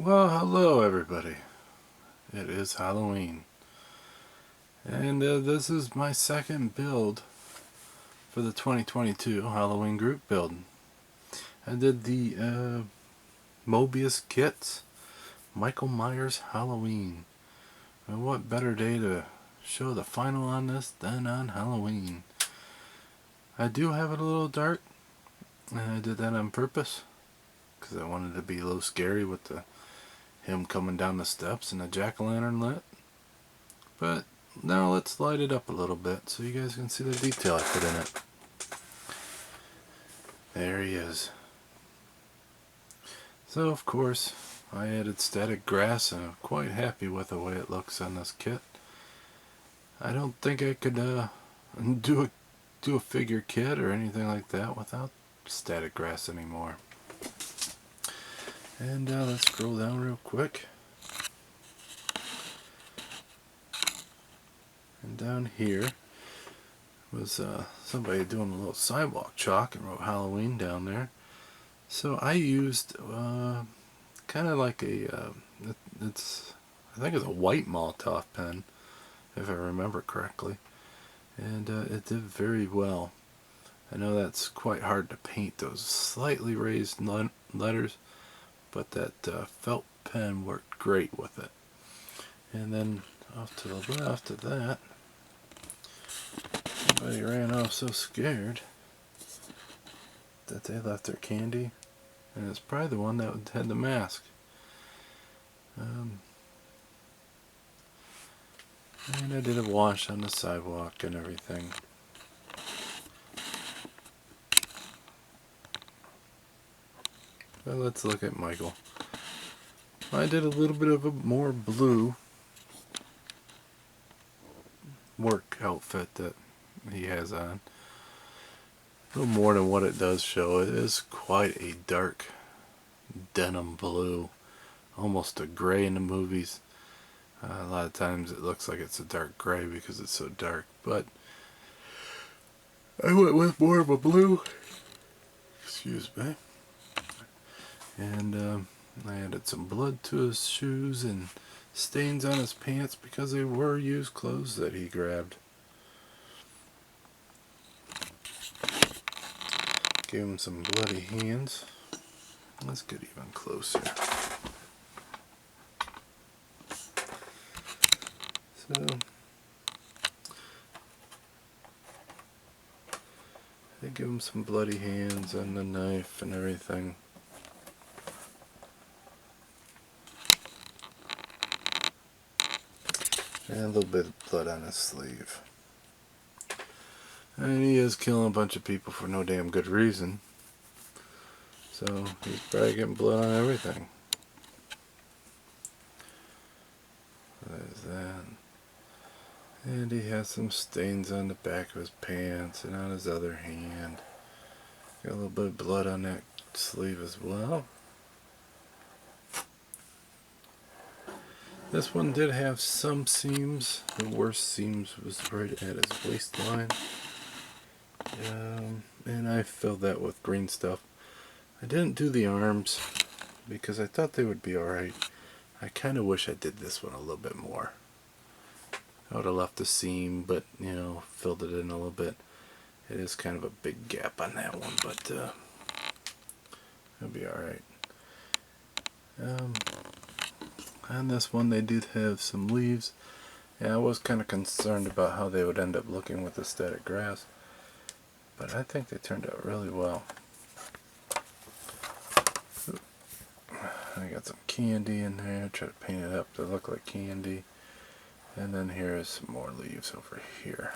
Well, hello everybody. It is Halloween. And this is my second build for the 2022 Halloween group build. I did the Mobius kits, Michael Myers Halloween. And what better day to show the final on this than on Halloween. I do have it a little dark, and I did that on purpose, because I wanted it to be a little scary with him coming down the steps and the jack-o'-lantern lit. But now let's light it up a little bit so you guys can see the detail I put in it. There he is. So of course I added static grass, and I'm quite happy with the way it looks on this kit. I don't think I could do a figure kit or anything like that without static grass anymore. And let's scroll down real quick. And down here was somebody doing a little sidewalk chalk and wrote Halloween down there. So I used kind of like I think it's a white Molotov pen, if I remember correctly. And it did very well. I know that's quite hard to paint, those slightly raised letters, but that felt pen worked great with it. And then off to the left of that, somebody ran off so scared that they left their candy, and it's probably the one that had the mask. And I did a wash on the sidewalk and everything. But let's look at Michael. I did a little bit of a more blue work outfit that he has on. A little more than what it does show. It is quite a dark denim blue, almost a gray in the movies. A lot of times it looks like it's a dark gray because it's so dark, but I went with more of a blue. Excuse me. And I added some blood to his shoes and stains on his pants because they were used clothes that he grabbed. Gave him some bloody hands. Let's get even closer. So I give him some bloody hands and the knife and everything. And a little bit of blood on his sleeve. And he is killing a bunch of people for no damn good reason. So he's probably getting blood on everything. There's that. And he has some stains on the back of his pants and on his other hand. Got a little bit of blood on that sleeve as well. This one did have some seams. The worst seams was right at his waistline. And I filled that with green stuff. I didn't do the arms because I thought they would be alright. I kind of wish I did this one a little bit more. I would have left the seam, but, you know, filled it in a little bit. It is kind of a big gap on that one, but it'll be alright. On this one they did have some leaves. Yeah, I was kind of concerned about how they would end up looking with the static grass, but I think they turned out really well. I got some candy in there, try to paint it up to look like candy. And then here is some more leaves over here.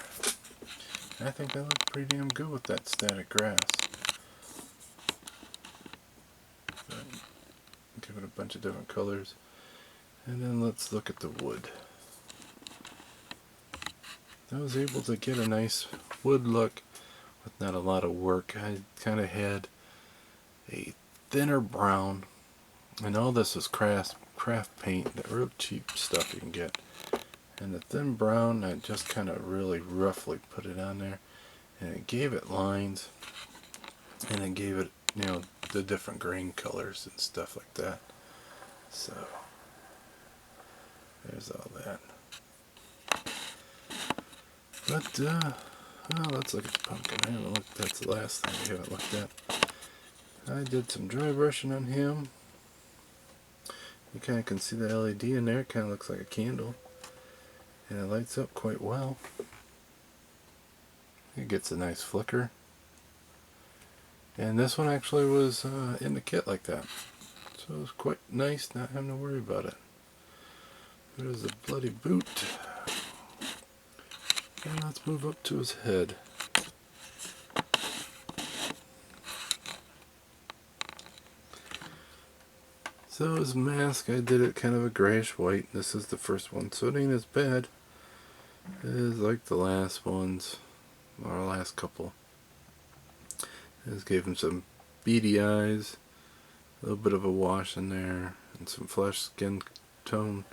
I think that looked pretty damn good with that static grass. But give it a bunch of different colors. And then let's look at the wood. I was able to get a nice wood look with not a lot of work. I kind of had a thinner brown, and all this was craft paint, that real cheap stuff you can get. And the thin brown, I just kind of really roughly put it on there, and it gave it lines, and it gave it, you know, the different grain colors and stuff like that. So there's all that. But well, let's look at the pumpkin. I haven't looked. That's the last thing we haven't looked at. I did some dry brushing on him. You kind of can see the LED in there. It kind of looks like a candle, and it lights up quite well. It gets a nice flicker. And this one actually was in the kit like that, so it was quite nice not having to worry about it. There's a bloody boot. And let's move up to his head. So his mask, I did it kind of a grayish white. This is the first one, so it ain't as bad as like the last ones, or the last couple. I just gave him some beady eyes, a little bit of a wash in there, and some flesh skin tone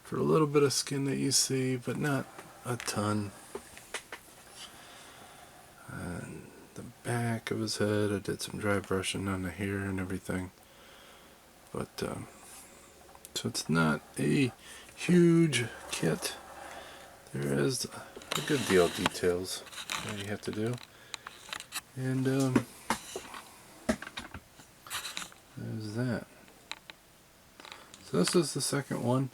for a little bit of skin that you see, but not a ton. And the back of his head, I did some dry brushing on the hair and everything. But so it's not a huge kit. There is a good deal of details that you have to do. And there's that. So this is the second one.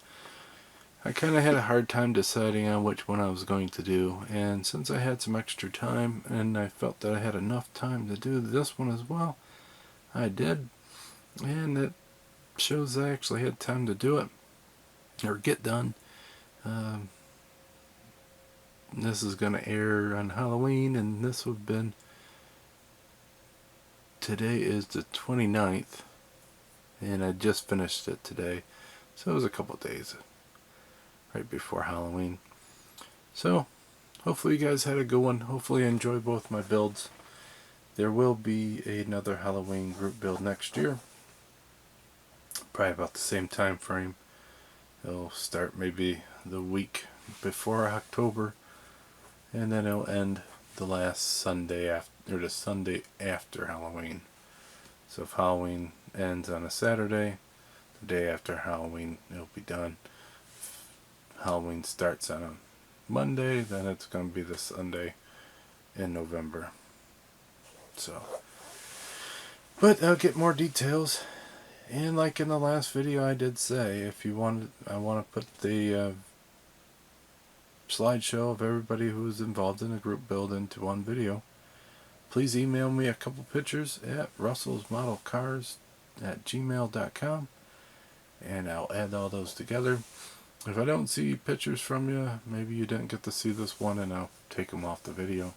I kind of had a hard time deciding on which one I was going to do, and since I had some extra time and I felt that I had enough time to do this one as well, I did, and it shows I actually had time to do it or get done. This is going to air on Halloween, and this would have been, today is the 29th, and I just finished it today, so it was a couple days right before Halloween. So hopefully you guys had a good one. Hopefully you enjoyed both my builds. There will be another Halloween group build next year, probably about the same time frame. It'll start maybe the week before October, and then it'll end the last Sunday after, or the Sunday after Halloween. So if Halloween ends on a Saturday, the day after Halloween it'll be done. Halloween starts on a Monday, then it's going to be the Sunday in November. So, but I'll get more details, and like in the last video I did say, if you want, I want to put the slideshow of everybody who's involved in the group build into one video. Please email me a couple pictures at RussellModelCars@gmail.com, and I'll add all those together. If I don't see pictures from you, maybe you didn't get to see this one, and I'll take them off the video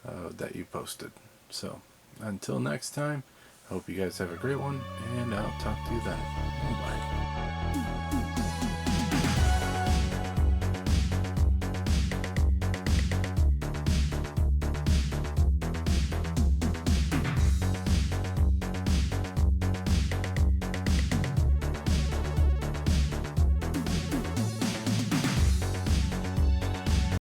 that you posted. So, until next time, I hope you guys have a great one, and I'll talk to you then. Bye.